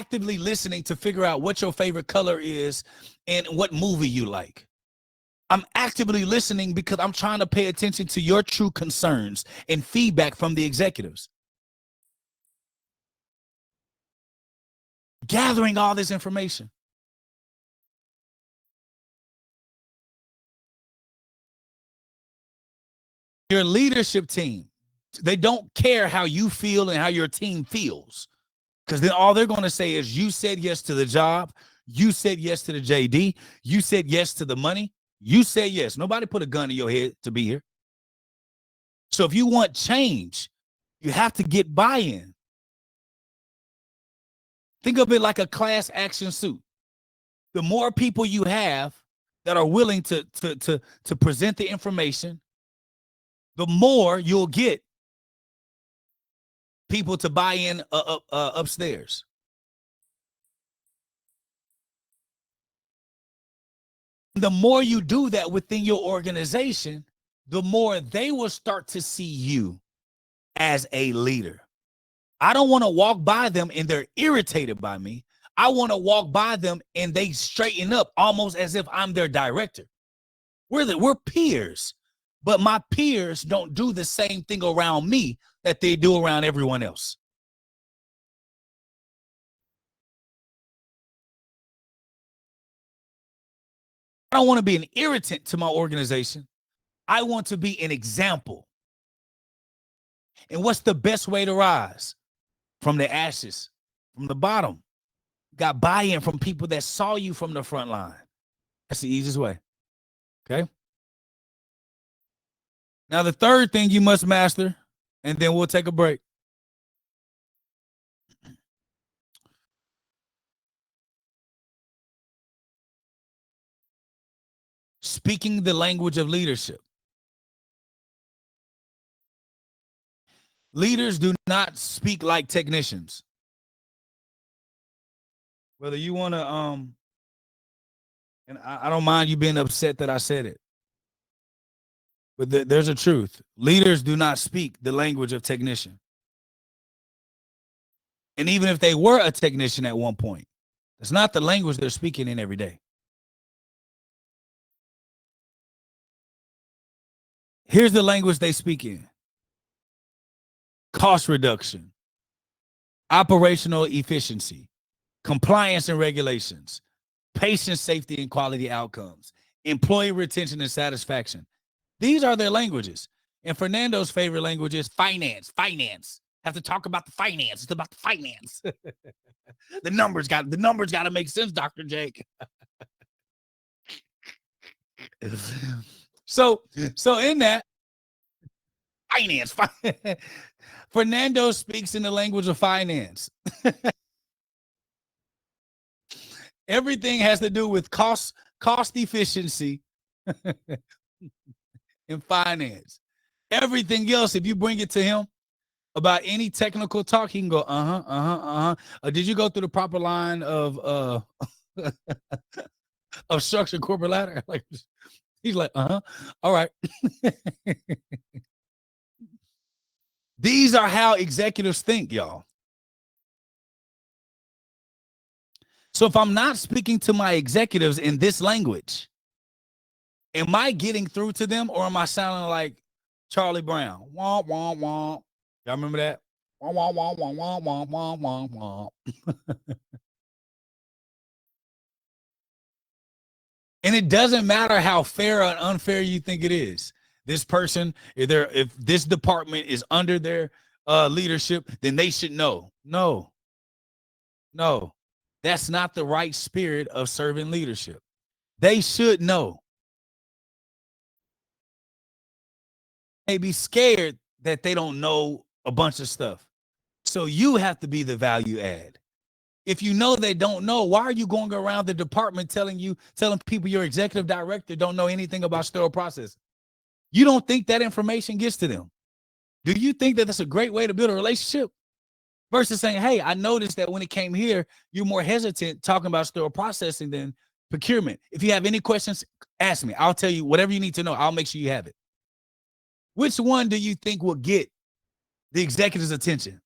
actively listening to figure out what your favorite color is and what movie you like. I'm actively listening because I'm trying to pay attention to your true concerns and feedback from the executives. Gathering all this information. Your leadership team, they don't care how you feel and how your team feels, because then all they're going to say is you said yes to the job, you said yes to the JD, you said yes to the money, you said yes. Nobody put a gun in your head to be here. So if you want change, you have to get buy-in. Think of it like a class action suit. The more people you have that are willing to present the information, the more you'll get people to buy in upstairs. The more you do that within your organization, the more they will start to see you as a leader. I don't want to walk by them and they're irritated by me. I want to walk by them and they straighten up almost as if I'm their director. We're peers, but my peers don't do the same thing around me that they do around everyone else. I don't want to be an irritant to my organization. I want to be an example. And what's the best way to rise? From the ashes, from the bottom. Got buy-in from people that saw you from the front line. That's the easiest way. Okay. Now, the third thing you must master, and then we'll take a break. Speaking the language of leadership. Leaders do not speak like technicians. Whether you want to, and I don't mind you being upset that I said it, but there's a truth. Leaders do not speak the language of technician. And even if they were a technician at one point, it's not the language they're speaking in every day. Here's the language they speak in: cost reduction, operational efficiency, compliance and regulations, patient safety and quality outcomes, employee retention and satisfaction. These are their languages. And Fernando's favorite language is finance. Finance. Have to talk about the finance. It's about the finance. The numbers got to make sense, Dr. Jake. So in that finance, Fernando speaks in the language of finance. Everything has to do with cost efficiency in finance. Everything else, if you bring it to him about any technical talk, he can go, did you go through the proper line of of structured corporate ladder? Like, he's like, all right. These are how executives think, y'all. So if I'm not speaking to my executives in this language, am I getting through to them, or am I sounding like Charlie Brown? Wah, wah, wah. Y'all remember that? Wah, wah, wah, wah, wah, wah, wah, wah, wah. And it doesn't matter how fair or unfair you think it is. This person, if this department is under their leadership, then they should know. No, that's not the right spirit of servant leadership. They should know. They be scared that they don't know a bunch of stuff. So you have to be the value add. If you know they don't know, why are you going around the department telling people your executive director don't know anything about sterile process? You don't think that information gets to them? Do you think that that's a great way to build a relationship? Versus saying, hey, I noticed that when it came here, you're more hesitant talking about sterile processing than procurement. If you have any questions, ask me. I'll tell you whatever you need to know. I'll make sure you have it. Which one do you think will get the executive's attention?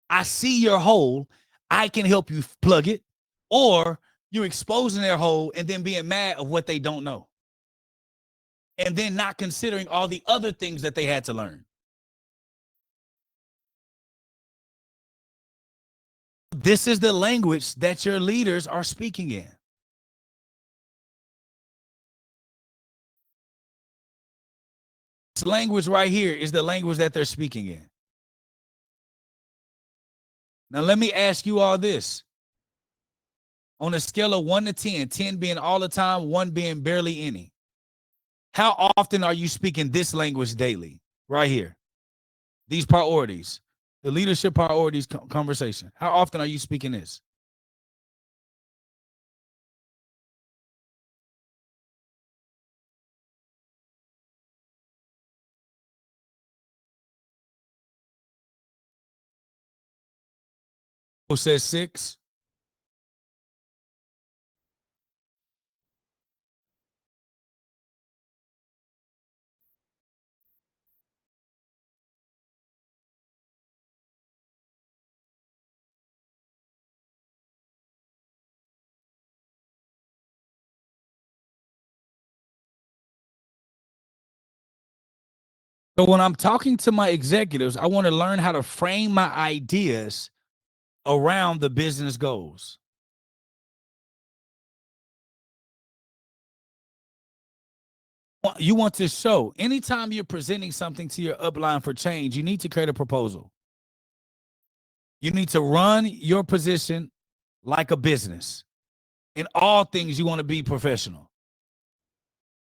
I see your hole. I can help you plug it, or you're exposing their hole and then being mad of what they don't know. And then not considering all the other things that they had to learn. This is the language that your leaders are speaking in. This language right here is the language that they're speaking in. Now, let me ask you all this. On a scale of 1 to 10, 10 being all the time, 1 being barely any, how often are you speaking this language daily? Right here. These priorities, the leadership priorities conversation. How often are you speaking this? Who says 6? So when I'm talking to my executives, I want to learn how to frame my ideas around the business goals. You want to show, anytime you're presenting something to your upline for change, you need to create a proposal. You need to run your position like a business. In all things, you want to be professional.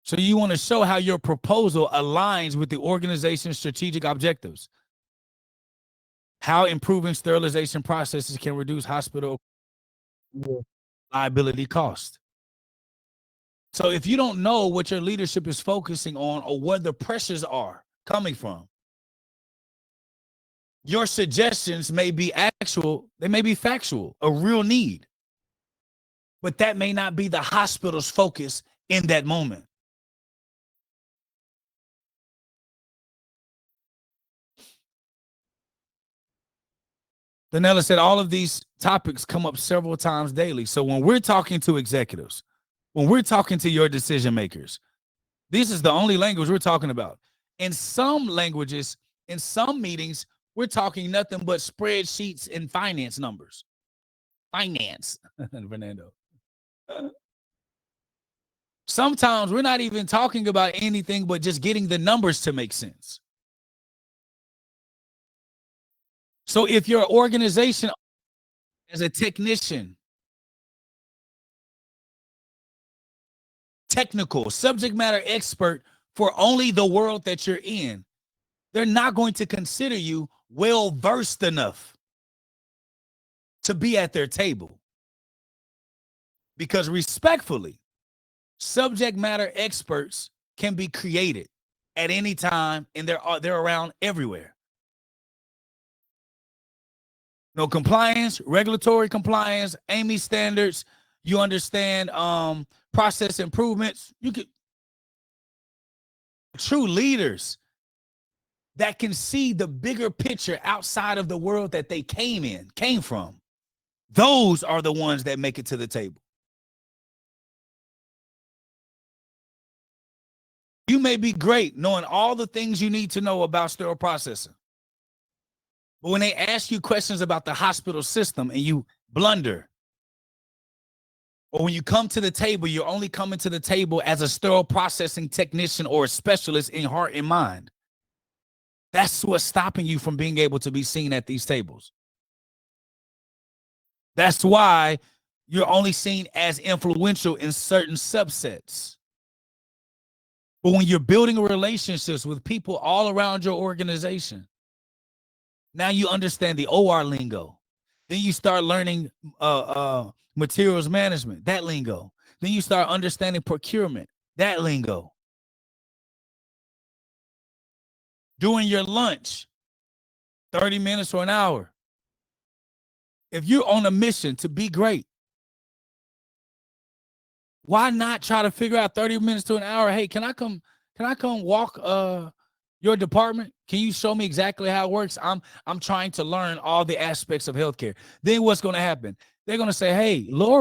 So you want to show how your proposal aligns with the organization's strategic objectives. How improving sterilization processes can reduce hospital liability cost. So if you don't know what your leadership is focusing on or where the pressures are coming from, your suggestions may be actual, they may be factual, a real need, but that may not be the hospital's focus in that moment. Danella said all of these topics come up several times daily. So when we're talking to executives, when we're talking to your decision makers, this is the only language we're talking about. In some languages, in some meetings, we're talking nothing but spreadsheets and finance numbers. Finance, Fernando. Sometimes we're not even talking about anything but just getting the numbers to make sense. So if your organization as a technician, technical, subject matter expert for only the world that you're in, they're not going to consider you well versed enough to be at their table. Because respectfully, subject matter experts can be created at any time, and they're around everywhere. No compliance, regulatory compliance, AAMI standards. You understand process improvements. You could true leaders that can see the bigger picture outside of the world that they came from. Those are the ones that make it to the table. You may be great knowing all the things you need to know about sterile processing. But when they ask you questions about the hospital system and you blunder, or when you come to the table, you're only coming to the table as a sterile processing technician or a specialist in heart and mind. That's what's stopping you from being able to be seen at these tables. That's why you're only seen as influential in certain subsets. But when you're building relationships with people all around your organization, now you understand the OR lingo. Then you start learning materials management, that lingo. Then you start understanding procurement, that lingo. During your lunch, 30 minutes or an hour. If you're on a mission to be great, why not try to figure out 30 minutes to an hour? Hey, can I come walk Your department, can you show me exactly how it works? I'm trying to learn all the aspects of healthcare. Then what's going to happen? They're going to say, hey, Lori